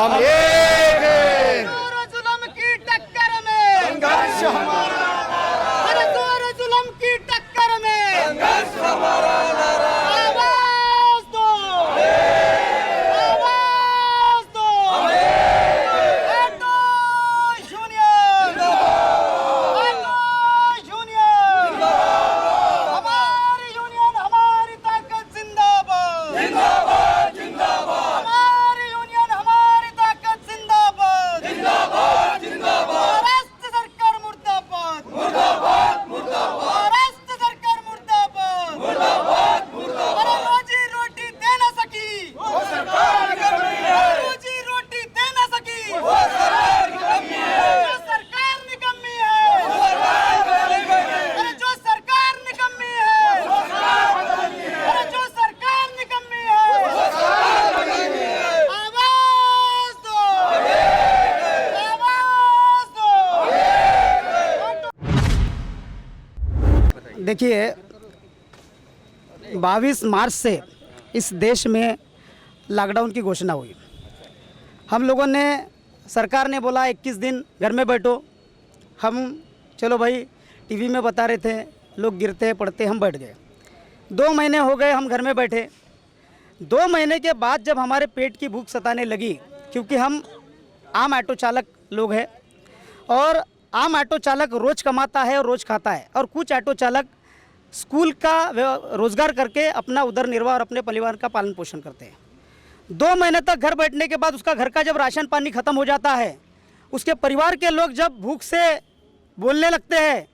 हम एक हैं। जोर जुल्म की टक्कर में संघर्ष हमारा, अरे जोर जुल्म की टक्कर में संघर्ष हमारा नारा। आवाज दो, आवाज दो। ऑटो यूनियन, ऑटो यूनियन, हमारी यूनियन, हमारी ताकत जिंदाबाद, जिंदाबाद जिंदाबाद हमारी यूनियन, हमारी ताकत जिंदाबाद, जिंदाबाद जिंदाबाद महाराष्ट्र सरकार मुर्दाबाद, मुर्दाबाद मुर्दाबाद महाराष्ट्र सरकार मुर्दाबाद। मुर्दाबाद मुर्दाबाद। अरे रोजी रोटी दे ना सकी, वो सरकार की कमी है, रोजी रोटी दे ना सकी, वो सरकार की कमी है, जो सरकार निकम्मी है, अरे जो सरकार निकम्मी है, अरे जो सरकार निकम्मी है, आवाज दो, आवाज दो। देखिए 22 मार्च से इस देश में लॉकडाउन की घोषणा हुई। हम लोगों ने, सरकार ने बोला 21 दिन घर में बैठो। हम चलो भाई टीवी में बता रहे थे लोग गिरते पड़ते, हम बैठ गए। 2 महीने हो गए हम घर में बैठे। 2 महीने के बाद जब हमारे पेट की भूख सताने लगी, क्योंकि हम आम ऑटो चालक लोग हैं और आम ऑटो चालक रोज़ कमाता है और रोज़ खाता है, और कुछ ऑटो चालक स्कूल का रोज़गार करके अपना उदर निर्वाह और अपने परिवार का पालन पोषण करते हैं। 2 महीने तक घर बैठने के बाद उसका घर का जब राशन पानी ख़त्म हो जाता है, उसके परिवार के लोग जब भूख से बोलने लगते हैं,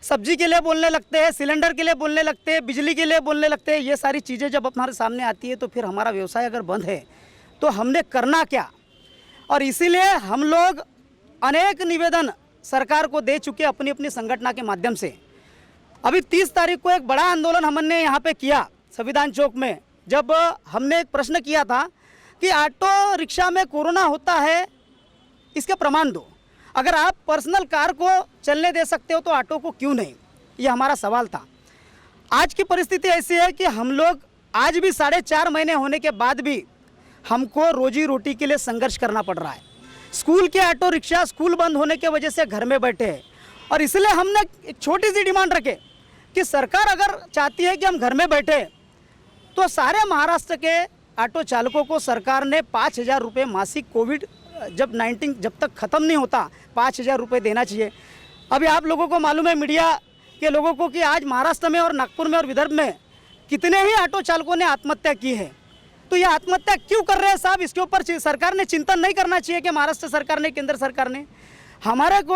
सब्जी के लिए बोलने लगते हैं, सिलेंडर के लिए बोलने लगते हैं, बिजली के लिए बोलने लगते हैं, ये सारी चीज़ें जब हमारे सामने आती है तो फिर हमारा व्यवसाय अगर बंद है तो हमने करना क्या। और इसीलिए हम लोग अनेक निवेदन सरकार को दे चुके अपनी अपनी संगठन के माध्यम से। अभी 30 तारीख को एक बड़ा आंदोलन हमने यहाँ पे किया संविधान चौक में, जब हमने एक प्रश्न किया था कि ऑटो रिक्शा में कोरोना होता है, इसके प्रमाण दो। अगर आप पर्सनल कार को चलने दे सकते हो तो ऑटो को क्यों नहीं, ये हमारा सवाल था। आज की परिस्थिति ऐसी है कि हम लोग आज भी 4.5 महीने होने के बाद भी हमको रोजी रोटी के लिए संघर्ष करना पड़ रहा है। स्कूल के ऑटो रिक्शा स्कूल बंद होने की वजह से घर में बैठे हैं, और इसलिए हमने एक छोटी सी डिमांड रखे कि सरकार अगर चाहती है कि हम घर में बैठे तो सारे महाराष्ट्र के ऑटो चालकों को सरकार ने 5,000 रुपये मासिक कोविड जब 19 जब तक ख़त्म नहीं होता 5,000 रुपये देना चाहिए। अभी आप लोगों को मालूम है, मीडिया के लोगों को, कि आज महाराष्ट्र में और नागपुर में और विदर्भ में कितने ही ऑटो चालकों ने आत्महत्या की है। तो ये आत्महत्या क्यों कर रहे हैं साहब, इसके ऊपर सरकार ने चिंतन नहीं करना चाहिए कि महाराष्ट्र सरकार ने, केंद्र सरकार ने। हमारे को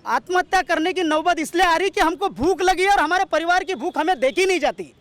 आत्महत्या करने की नौबत इसलिए आ रही कि हमको भूख लगी और हमारे परिवार की भूख हमें देखी नहीं जाती,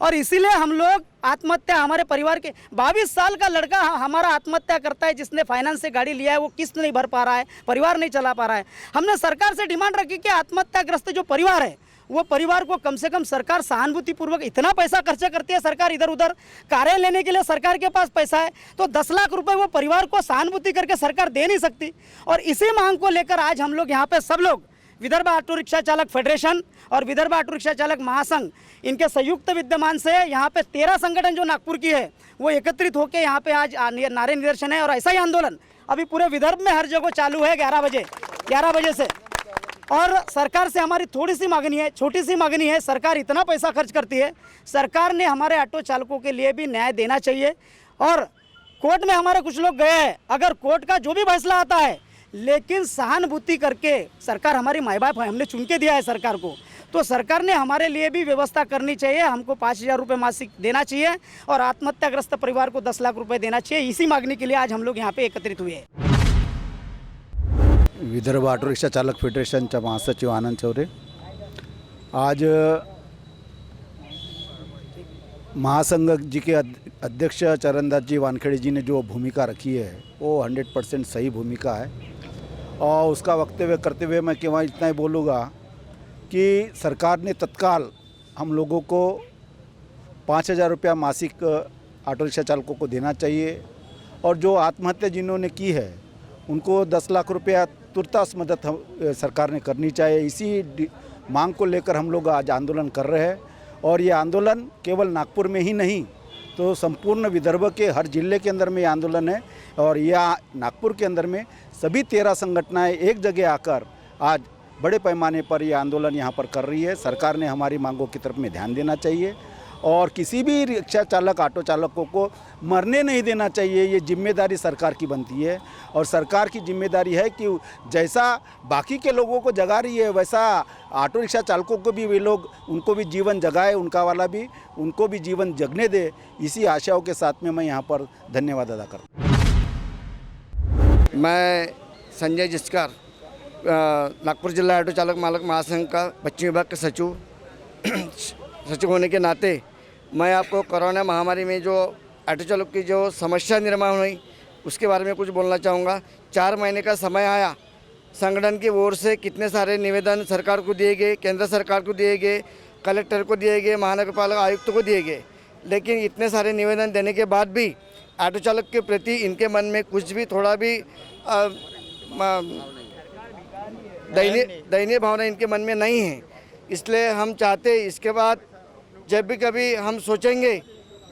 और इसीलिए हम लोग आत्महत्या, हमारे परिवार के 22 साल का लड़का हमारा आत्महत्या करता है, जिसने फाइनेंस से गाड़ी लिया है, वो किस्त नहीं भर पा रहा है, परिवार नहीं चला पा रहा है। हमने सरकार से डिमांड रखी कि आत्महत्याग्रस्त जो परिवार है वो परिवार को कम से कम सरकार सहानुभूतिपूर्वक, इतना पैसा खर्चा करती है सरकार, इधर उधर कारें लेने के लिए सरकार के पास पैसा है, तो 10 लाख रुपए वो परिवार को सहानुभूति करके सरकार दे नहीं सकती। और इसी मांग को लेकर आज हम लोग यहाँ पे सब लोग, विदर्भ ऑटो रिक्शा चालक फेडरेशन और विदर्भ ऑटो रिक्शा चालक महासंघ, इनके संयुक्त विद्यमान से यहाँ पे 13 संगठन जो नागपुर की है वो एकत्रित होकर यहाँ पे आज नारे निदर्शन है। और ऐसा ही आंदोलन अभी पूरे विदर्भ में हर जगह चालू है 11 बजे से। और सरकार से हमारी थोड़ी सी मांगनी है, छोटी सी मांगनी है, सरकार इतना पैसा खर्च करती है, सरकार ने हमारे ऑटो चालकों के लिए भी न्याय देना चाहिए। और कोर्ट में हमारे कुछ लोग गए हैं, अगर कोर्ट का जो भी फैसला आता है, लेकिन सहानुभूति करके, सरकार हमारी माई बाप है, हमने चुन के दिया है सरकार को, तो सरकार ने हमारे लिए भी व्यवस्था करनी चाहिए। हमको 5,000 रुपये मासिक देना चाहिए और आत्महत्याग्रस्त परिवार को 10 लाख रुपए देना चाहिए। इसी मांगने के लिए आज हम लोग यहाँ पे एकत्रित हुए हैं। विदर्भ ऑटो रिक्शा चालक फेडरेशनचा महासचिव आनंद चौरे, आज महासंघ जी के अध्यक्ष चरणदास जी वानखेड़े जी ने जो भूमिका रखी है वो 100% सही भूमिका है। और उसका वक्तव्य करते हुए मैं केवल इतना ही बोलूँगा कि सरकार ने तत्काल हम लोगों को 5,000 रुपया मासिक ऑटो रिक्शा चालकों को देना चाहिए, और जो आत्महत्या जिन्होंने की है उनको 10 लाख रुपया तुरंत मदद सरकार ने करनी चाहिए। इसी मांग को लेकर हम लोग आज आंदोलन कर रहे हैं, और ये आंदोलन केवल नागपुर में ही नहीं तो संपूर्ण विदर्भ के हर जिले के अंदर में ये आंदोलन है और यह नागपुर के अंदर में सभी 13 संगठनाएं एक जगह आकर आज बड़े पैमाने पर ये आंदोलन यहाँ पर कर रही है। सरकार ने हमारी मांगों की तरफ में ध्यान देना चाहिए और किसी भी रिक्शा चालक ऑटो चालकों को मरने नहीं देना चाहिए। ये जिम्मेदारी सरकार की बनती है और सरकार की जिम्मेदारी है कि जैसा बाकी के लोगों को जगा रही है वैसा ऑटो रिक्शा चालकों को भी वे लोग उनको भी जीवन जगाए, उनका वाला भी उनको भी जीवन जगने दे। इसी आशाओं के साथ में मैं यहाँ पर धन्यवाद अदा करता हूँ। मैं संजय जिस्कर, नागपुर जिला ऑटो चालक मालक महासंघ का पश्चिम विभाग के सचिव होने के नाते मैं आपको कोरोना महामारी में जो ऑटो चालक की जो समस्या निर्माण हुई उसके बारे में कुछ बोलना चाहूँगा। 4 महीने का समय आया, संगठन की ओर से कितने सारे निवेदन सरकार को दिए गए, केंद्र सरकार को दिए गए, कलेक्टर को दिए गए, महानगरपालिका आयुक्त को दिए गए, लेकिन इतने सारे निवेदन देने के बाद भी ऑटो चालक के प्रति इनके मन में कुछ भी थोड़ा भी दयनीय भावना इनके मन में नहीं है। इसलिए हम चाहते इसके बाद जब भी कभी हम सोचेंगे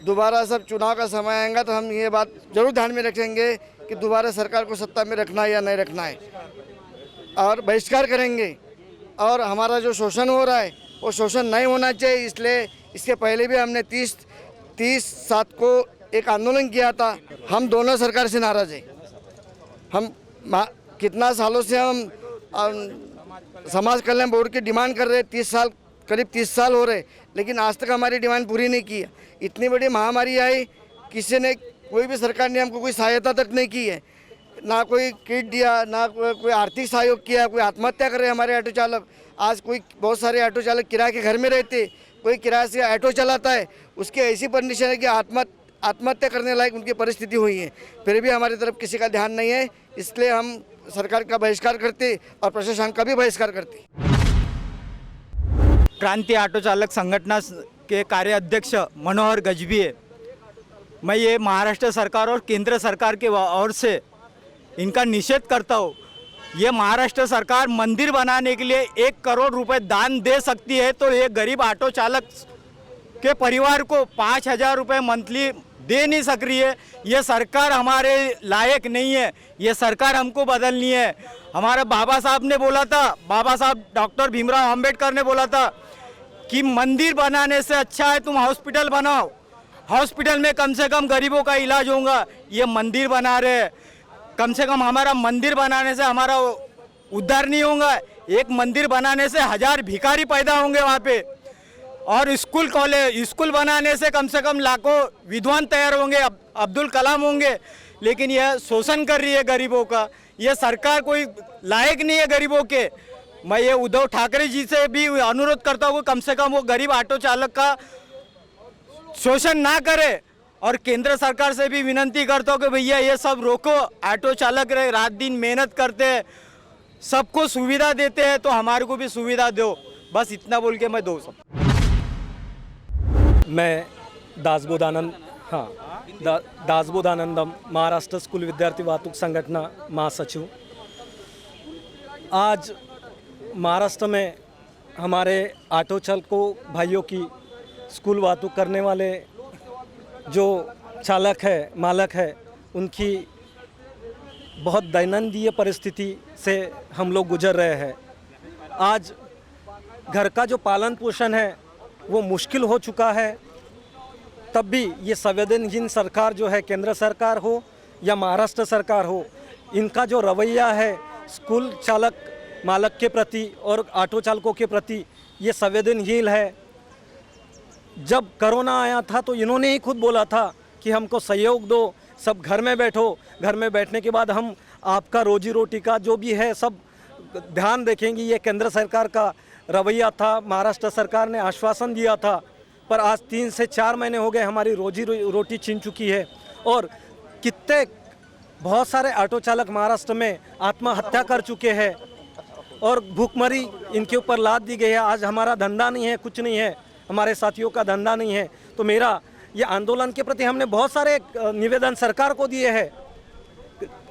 दोबारा सब चुनाव का समय आएगा तो हम ये बात जरूर ध्यान में रखेंगे कि दोबारा सरकार को सत्ता में रखना है या नहीं रखना है और बहिष्कार करेंगे। और हमारा जो शोषण हो रहा है वो शोषण नहीं होना चाहिए। इसलिए इसके पहले भी हमने 30/7 को एक आंदोलन किया था। हम दोनों सरकार से नाराज़ हैं। हम कितना सालों से हम समाज कल्याण बोर्ड की डिमांड कर रहे, 30 साल करीब 30 साल हो रहे, लेकिन आज तक हमारी डिमांड पूरी नहीं की है। इतनी बड़ी महामारी आई, किसी ने कोई भी सरकार ने हमको कोई सहायता तक नहीं की है, ना कोई किट दिया, ना कोई आर्थिक सहयोग किया। कोई आत्महत्या कर रहे हमारे ऑटो चालक। आज कोई बहुत सारे ऑटो चालक किराए के घर में रहते, कोई किराए से ऑटो चलाता है, उसकी ऐसी कंडीशन है कि आत्महत्या करने लायक उनकी परिस्थिति हुई है, फिर भी हमारी तरफ किसी का ध्यान नहीं है। इसलिए हम सरकार का बहिष्कार करते और प्रशासन का भी बहिष्कार करते। क्रांति ऑटो चालक संगठन के कार्याध्यक्ष मनोहर गजभिये, मैं ये महाराष्ट्र सरकार और केंद्र सरकार के ओर से इनका निषेध करता हूँ। ये महाराष्ट्र सरकार मंदिर बनाने के लिए 1 करोड़ रुपए दान दे सकती है, तो ये गरीब ऑटो चालक के परिवार को 5,000 रुपये मंथली दे नहीं सक रही है। ये सरकार हमारे लायक नहीं है। ये सरकार हमको बदलनी है। हमारा बाबा साहब ने बोला था, बाबा साहब डॉक्टर भीमराव अंबेडकर ने बोला था कि मंदिर बनाने से अच्छा है तुम हॉस्पिटल बनाओ, हॉस्पिटल में कम से कम गरीबों का इलाज होगा। ये मंदिर बना रहे हैं, कम से कम हमारा मंदिर बनाने से हमारा उद्धार नहीं होगा। एक मंदिर बनाने से 1000 भिखारी पैदा होंगे वहाँ पे, और स्कूल बनाने से कम लाखों विद्वान तैयार होंगे, अब्दुल कलाम होंगे। लेकिन यह शोषण कर रही है गरीबों का। यह सरकार कोई लायक नहीं है गरीबों के। मैं ये उद्धव ठाकरे जी से भी अनुरोध करता हूँ कम से कम वो गरीब ऑटो चालक का शोषण ना करे, और केंद्र सरकार से भी विनती करता हूँ कि भैया ये सब रोको। ऑटो चालक रात दिन मेहनत करते हैं, सबको सुविधा देते हैं, तो हमारे को भी सुविधा दो। बस इतना बोल के मैं दो सब। मैं दासबोधानंदम महाराष्ट्र स्कूल विद्यार्थी वाहतूक संगठन महासचिव। आज महाराष्ट्र में हमारे ऑटो चालकों भाइयों की स्कूल वाहतूक करने वाले जो चालक है, मालक है, उनकी बहुत दैनंदिन परिस्थिति से हम लोग गुजर रहे हैं। आज घर का जो पालन पोषण है वो मुश्किल हो चुका है। तब भी ये संवेदनहीन सरकार जो है, केंद्र सरकार हो या महाराष्ट्र सरकार हो, इनका जो रवैया है स्कूल चालक मालक के प्रति और ऑटो चालकों के प्रति, ये संवेदनहीन है। जब कोरोना आया था तो इन्होंने ही खुद बोला था कि हमको सहयोग दो, सब घर में बैठो, घर में बैठने के बाद हम आपका रोजी रोटी का जो भी है सब ध्यान रखेंगे। ये केंद्र सरकार का रवैया था। महाराष्ट्र सरकार ने आश्वासन दिया था, पर आज 3 से 4 महीने हो गए, हमारी रोजी रोटी छीन चुकी है। और कितने बहुत सारे ऑटो चालक महाराष्ट्र में आत्महत्या कर चुके हैं और भूखमरी इनके ऊपर लाद दी गई है। आज हमारा धंधा नहीं है, कुछ नहीं है, हमारे साथियों का धंधा नहीं है। तो मेरा ये आंदोलन के प्रति हमने बहुत सारे निवेदन सरकार को दिए हैं,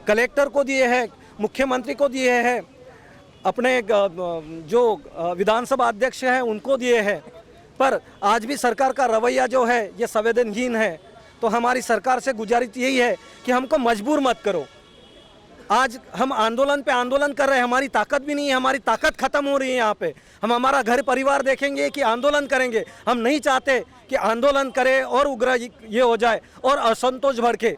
कलेक्टर को दिए हैं, मुख्यमंत्री को दिए हैं, अपने जो विधानसभा अध्यक्ष हैं उनको दिए हैं, पर आज भी सरकार का रवैया जो है ये संवेदनहीन है। तो हमारी सरकार से गुजारिश यही है कि हमको मजबूर मत करो। आज हम आंदोलन पे आंदोलन कर रहे हैं, हमारी ताकत भी नहीं है, हमारी ताकत खत्म हो रही है यहाँ पे। हम हमारा घर परिवार देखेंगे कि आंदोलन करेंगे। हम नहीं चाहते कि आंदोलन करे और उग्र ये हो जाए और असंतोष भड़के,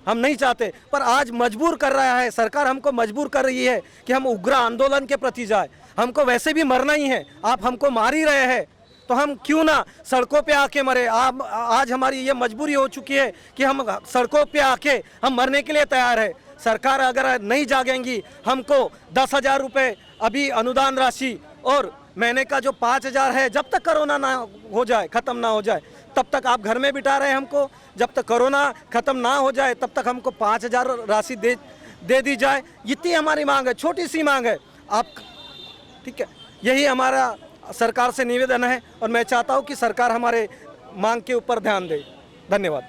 हम नहीं चाहते। पर आज मजबूर कर रहा है, सरकार हमको मजबूर कर रही है कि हम उग्र आंदोलन के प्रति जाए। हमको वैसे भी मरना ही है, आप हमको मार ही रहे हैं तो हम क्यों ना सड़कों पे आके मरे। आप आज हमारी ये मजबूरी हो चुकी है कि हम सड़कों पे आके हम मरने के लिए तैयार है। सरकार अगर नहीं जागेंगी, हमको 10,000 रुपये अभी अनुदान राशि और महीने का जो 5,000 है, जब तक कोरोना ना हो जाए, ख़त्म ना हो जाए, तब तक आप घर में बिठा रहे हैं हमको। जब तक कोरोना ख़त्म ना हो जाए तब तक हमको 5,000 राशि दे दी जाए। इतनी हमारी मांग है, छोटी सी मांग है। आप ठीक है, यही हमारा सरकार से निवेदन है और मैं चाहता हूँ कि सरकार हमारे मांग के ऊपर ध्यान दे। धन्यवाद।